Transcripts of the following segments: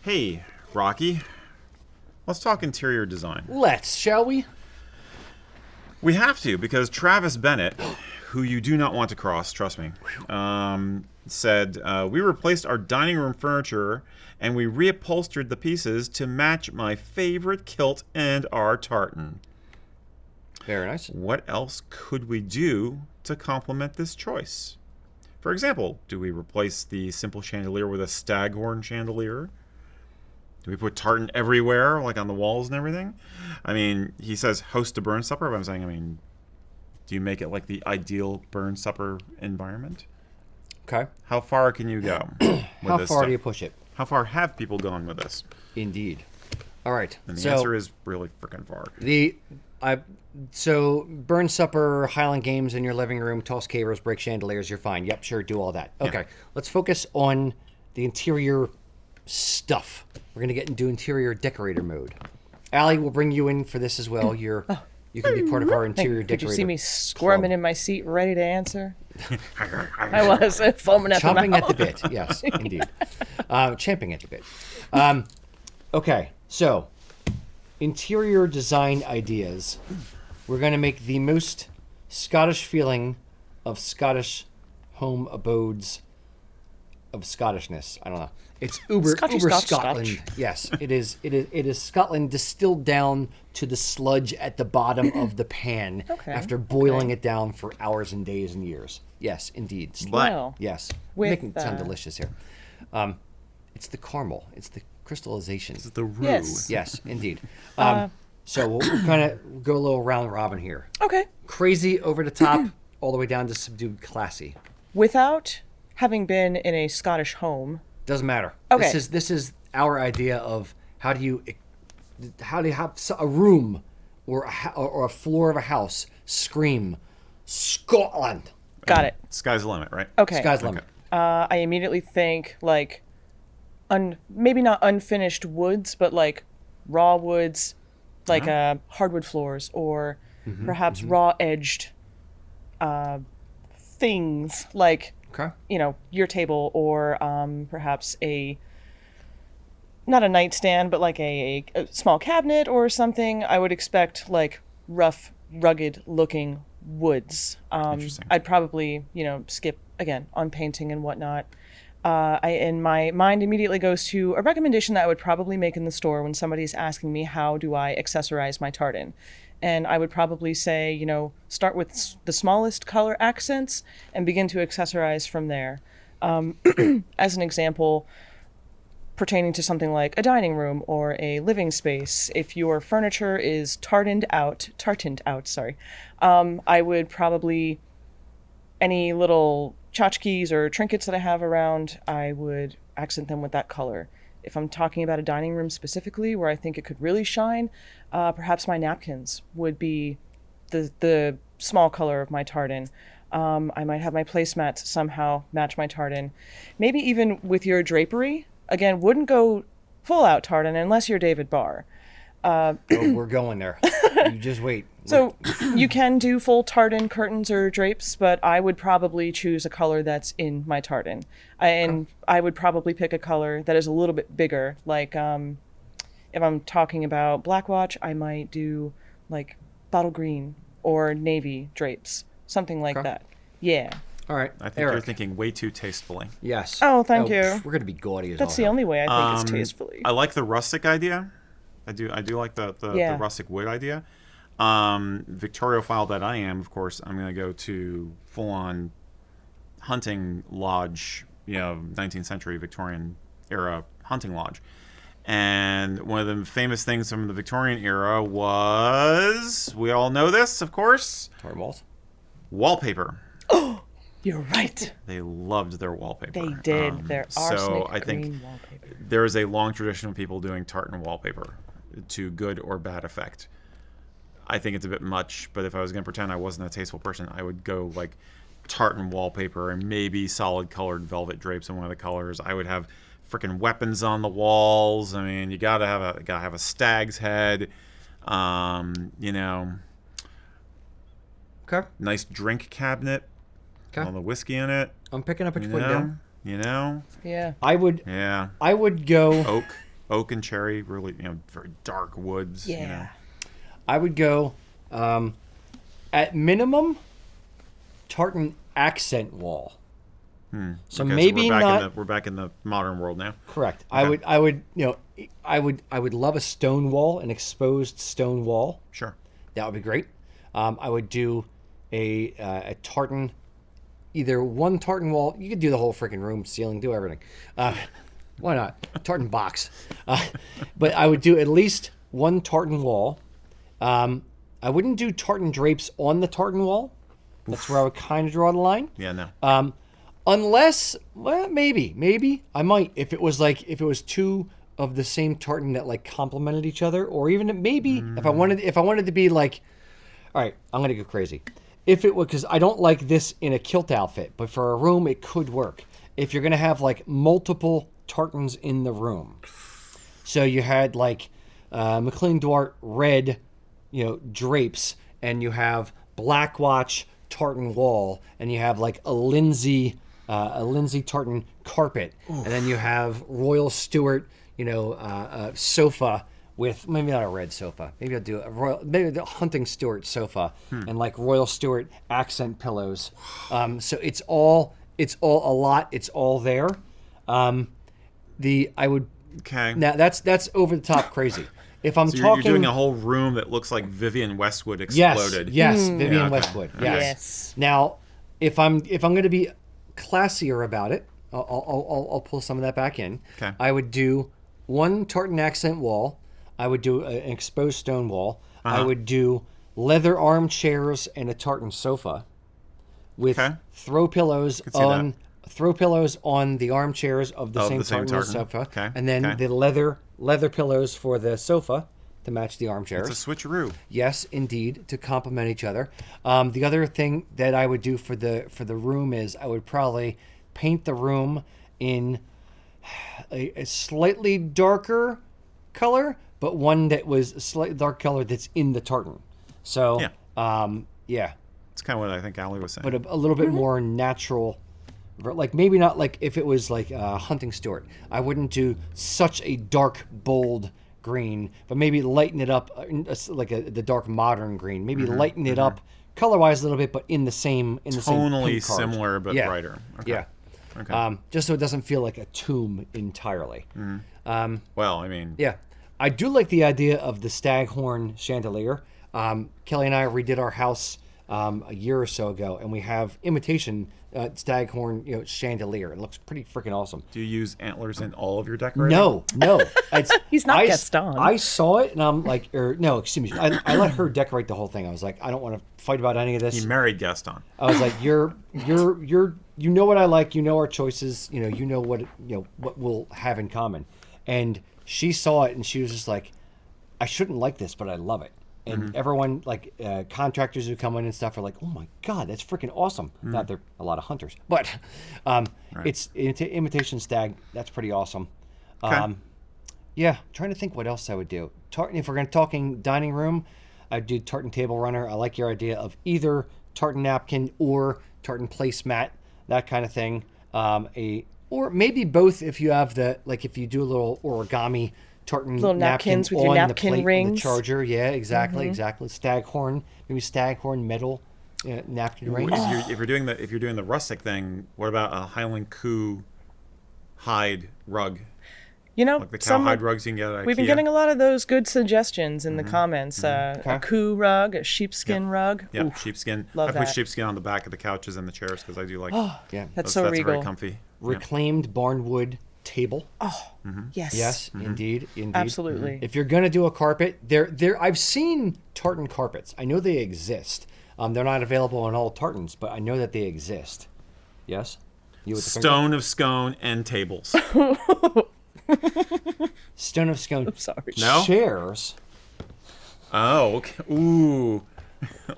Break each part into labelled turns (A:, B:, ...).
A: Hey, Rocky. Let's talk interior design.
B: Let's, shall we?
A: We have to, because Travis Bennett, who you do not want to cross, trust me, said, we replaced our dining room furniture and we reupholstered the pieces to match my favorite kilt and our tartan.
B: Very nice.
A: What else could we do to complement this choice? For example, do we replace the simple chandelier with a staghorn chandelier? Do we put tartan everywhere, like on the walls and everything? I mean, he says host a burn supper, but I'm saying, do you make it like the ideal burn supper environment?
B: Okay.
A: How far can you go with
B: How
A: this
B: far
A: stuff?
B: do you push it?
A: How far have people gone with this?
B: Indeed. All right.
A: And the answer is really freaking far.
B: So burn supper, Highland games in your living room, toss cavers, break chandeliers, you're fine. Yep, sure, do all that. Okay.
A: Yeah.
B: Let's focus on the interior stuff. We're gonna get into interior decorator mode. Allie will bring you in for this as well. You can be part of our interior decorator.
C: Could you see me squirming
B: club.
C: in my seat, ready to answer? I was foaming at the
B: Chomping
C: mouth.
B: at the bit, yes, indeed. Champing at the bit. Okay, so interior design ideas. We're going to make the most Scottish feeling of Scottish home abodes of Scottishness. I don't know. It's uber
C: Scotch.
B: Scotland. Yes, it is. It is Scotland distilled down to the sludge at the bottom of the pan after boiling it down for hours and days and years. Yes, indeed.
C: Well,
B: Yes,
C: with,
B: making it sound delicious here. It's the caramel. It's the crystallization.
A: This is the roux.
C: Yes.
B: Yes, indeed. So we'll kind of go a little round robin here.
C: Okay.
B: Crazy, over the top, all the way down to subdued, classy.
C: Without having been in a Scottish home,
B: Doesn't matter.
C: Okay.
B: This is our idea of how do you have a room or a floor of a house scream Scotland.
C: got it.
A: Sky's the limit, right?
C: Okay.
B: Sky's the limit.
C: I immediately think like, maybe not unfinished woods, but like raw woods, like hardwood floors, or perhaps raw edged things like
B: Okay.
C: your table, or perhaps not a nightstand, but like a small cabinet or something. I would expect like rough, rugged looking woods.
A: Interesting.
C: I'd probably, skip again on painting and whatnot. And my mind immediately goes to a recommendation that I would probably make in the store when somebody's asking me how do I accessorize my tartan. And I would probably say, start with the smallest color accents and begin to accessorize from there. As an example, pertaining to something like a dining room or a living space, if your furniture is tartaned out, I would probably, any little tchotchkes or trinkets that I have around, I would accent them with that color. If I'm talking about a dining room specifically where I think it could really shine, perhaps my napkins would be the small color of my tartan. I might have my placemats somehow match my tartan. Maybe even with your drapery. Again, wouldn't go full out tartan unless you're David Barr.
B: Oh, we're going there. You just wait.
C: So you can do full tartan curtains or drapes, but I would probably choose a color that's in my tartan. I would probably pick a color that is a little bit bigger. Like if I'm talking about Black Watch, I might do like bottle green or navy drapes, something like that. Yeah.
B: All right.
A: I think
B: Eric.
A: you're thinking way too tastefully.
B: Yes.
C: Oh, thank you.
B: We're going to be gaudy as
C: That's the
B: hell.
C: only way I think it's tastefully.
A: I like the rustic idea. I do like the rustic wood idea. Victoriophile that I am, of course, I'm going to go to full-on hunting lodge, 19th century Victorian era hunting lodge. And one of the famous things from the Victorian era was, we all know this, of course,
B: Tartan walls.
A: wallpaper.
C: You're right.
A: They loved their wallpaper.
C: They did. Their arsenic
A: so I
C: green
A: think
C: wallpaper.
A: there is a long tradition of people doing tartan wallpaper to good or bad effect. I think it's a bit much, but if I was going to pretend I wasn't a tasteful person, I would go like tartan wallpaper and maybe solid colored velvet drapes in one of the colors. I would have freaking weapons on the walls. I mean, you gotta have a stag's head.
B: Okay.
A: Nice drink cabinet.
B: Okay.
A: All the whiskey in it.
B: I'm picking up what
A: You
B: you're putting down.
A: know?
C: Yeah.
B: I would
A: Yeah.
B: go
A: Oak. oak and cherry, really, very dark woods.
C: Yeah.
B: I would go, at minimum, tartan accent wall. So
A: Okay,
B: maybe
A: we're back in the modern world now.
B: Correct.
A: Okay.
B: I would love a stone wall, an exposed stone wall.
A: Sure.
B: That would be great. I would do a tartan, either one tartan wall. You could do the whole freaking room, ceiling, do everything. Why not? Tartan box. But I would do at least one tartan wall. I wouldn't do tartan drapes on the tartan wall. That's where I would kind of draw the line.
A: Yeah, no.
B: Unless, well, maybe I might if it was two of the same tartan that like complemented each other, or even maybe if I wanted to be like, all right, I'm gonna go crazy. If it was, because I don't like this in a kilt outfit, but for a room it could work. If you're gonna have like multiple tartans in the room, so you had like McLean Duarte red, drapes, and you have Black Watch tartan wall, and you have like a Lindsay tartan carpet, and then you have Royal Stewart, sofa with maybe not a red sofa, maybe I'll do maybe the Hunting Stewart sofa, and like Royal Stewart accent pillows. So it's all a lot. It's all there.
A: Okay.
B: Now that's over the top crazy. If I'm talking,
A: you're doing a whole room that looks like Vivienne Westwood exploded.
B: Yes, Vivienne Westwood. Yes. Now, if I'm going to be classier about it, I'll pull some of that back in.
A: Okay.
B: I would do one tartan accent wall. I would do an exposed stone wall. I would do leather armchairs and a tartan sofa with throw pillows on the armchairs of the same tartan sofa, and then the leather pillows for the sofa to match the armchairs.
A: It's a switcheroo.
B: Yes, indeed, to complement each other. The other thing that I would do for the room is I would probably paint the room in a slightly darker color, but one that was a slightly dark color that's in the tartan. So, yeah.
A: It's kind of what I think Allie was saying.
B: But a little bit more natural. Like maybe not like if it was like Hunting Stewart. I wouldn't do such a dark, bold green, but maybe lighten it up like the dark modern green. Maybe lighten it up color-wise a little bit, but in the same
A: tonally
B: same
A: similar but brighter. Okay.
B: Yeah. Okay. Just so it doesn't feel like a tomb entirely.
A: Well, I mean,
B: yeah, I do like the idea of the staghorn chandelier. Kelly and I redid our house a year or so ago, and we have imitation staghorn chandelier. It looks pretty freaking awesome.
A: Do you use antlers in all of your decorating?
B: No.
C: He's not Gaston.
B: I saw it and I'm like, no, excuse me. I let her decorate the whole thing. I was like, I don't want to fight about any of this.
A: He married Gaston.
B: I was like, you know what I like, our choices, you know what we'll have in common. And she saw it and she was just like, I shouldn't like this, but I love it. And everyone, like contractors who come in and stuff, are like, "Oh my god, that's freaking awesome!" Not there are a lot of hunters, but it's imitation stag. That's pretty awesome.
A: Okay.
B: Yeah, trying to think what else I would do. If we're talking dining room, I'd do tartan table runner. I like your idea of either tartan napkin or tartan placemat, that kind of thing. Or maybe both if you have if you do a little origami. Tartan
C: little napkins with your napkin
B: the plate,
C: rings.
B: The charger, yeah, exactly. Staghorn, maybe staghorn metal napkin rings.
A: If you're doing the rustic thing, what about a Highland Coo hide rug? Like the cowhide rugs you can get at IKEA.
C: We've been getting a lot of those good suggestions in the comments. A Coo rug, a sheepskin rug.
A: Yeah, sheepskin.
C: Love
A: I put
C: that.
A: sheepskin on the back of the couches and the chairs because I do like.
C: That's so regal.
A: Very comfy.
B: Reclaimed barnwood table.
C: Yes.
B: Yes, indeed.
C: Absolutely.
B: If you're gonna do a carpet, I've seen tartan carpets. I know they exist. They're not available on all tartans, but I know that they exist. Yes. You with the
A: Stone of Scone and tables.
B: Stone of Scone.
C: I'm sorry.
A: No?
B: Chairs.
A: Oh, okay. Ooh.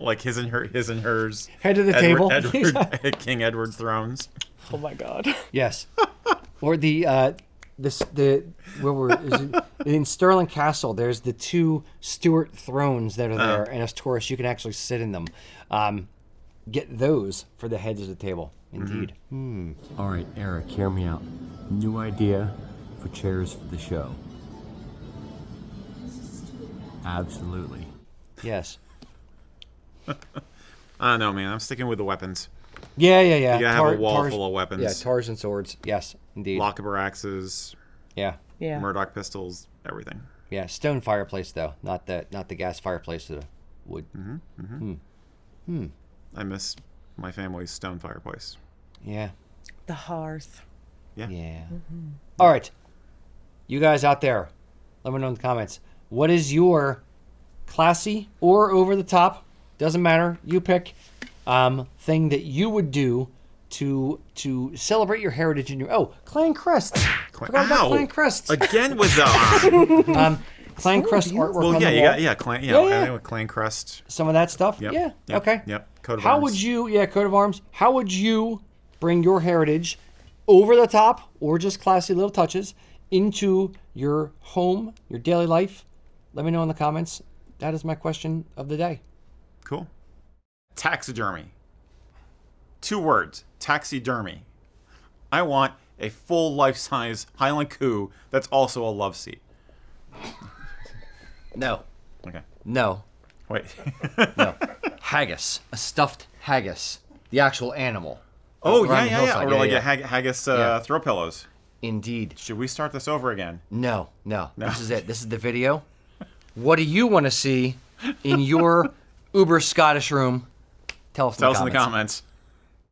A: Like his and hers.
B: Head of the table.
A: King Edward thrones.
C: Oh my god.
B: Yes. Or in Stirling Castle, there's the two Stuart thrones that are there, and as tourists, you can actually sit in them. Get those for the heads of the table. Indeed.
D: All right, Eric, hear me out. New idea for chairs for the show.
B: Absolutely. Yes.
A: I don't know, man. I'm sticking with the weapons.
B: Yeah.
A: You gotta have a wall full of weapons.
B: Yeah, tars and swords. Yes, indeed.
A: Lochaber axes.
B: Yeah.
A: Murdoch pistols. Everything.
B: Yeah, stone fireplace though, not the gas fireplace with the wood.
A: I miss my family's stone fireplace.
B: Yeah.
C: The hearth.
A: Yeah.
B: All right, you guys out there, let me know in the comments. What is your classy or over the top? Doesn't matter. You pick. Thing that you would do to celebrate your heritage and your clan crest. Forgot about clan crest
A: again with the
B: clan crest artwork.
A: Well,
B: on
A: yeah,
B: the
A: you
B: wall.
A: got clan. I think with clan crest.
B: Some of that stuff.
A: Yep,
B: Yeah.
A: Yep,
B: Okay.
A: Yep. Coat of
B: How
A: arms.
B: would you? Yeah, coat of arms. How would you bring your heritage, over the top or just classy little touches, into your home, your daily life? Let me know in the comments. That is my question of the day.
A: Cool. Taxidermy. 2 words. Taxidermy. I want a full life-size Highland Coup that's also a love seat.
B: No.
A: Okay.
B: No.
A: Wait.
B: No. Haggis. A stuffed haggis. The actual animal.
A: Oh,
B: Around the
A: yeah.
B: hillside.
A: Or like a haggis throw pillows.
B: Indeed.
A: Should we start this over again?
B: No. This is it. This is the video. What do you want to see in your uber Scottish room? Tell us in the comments.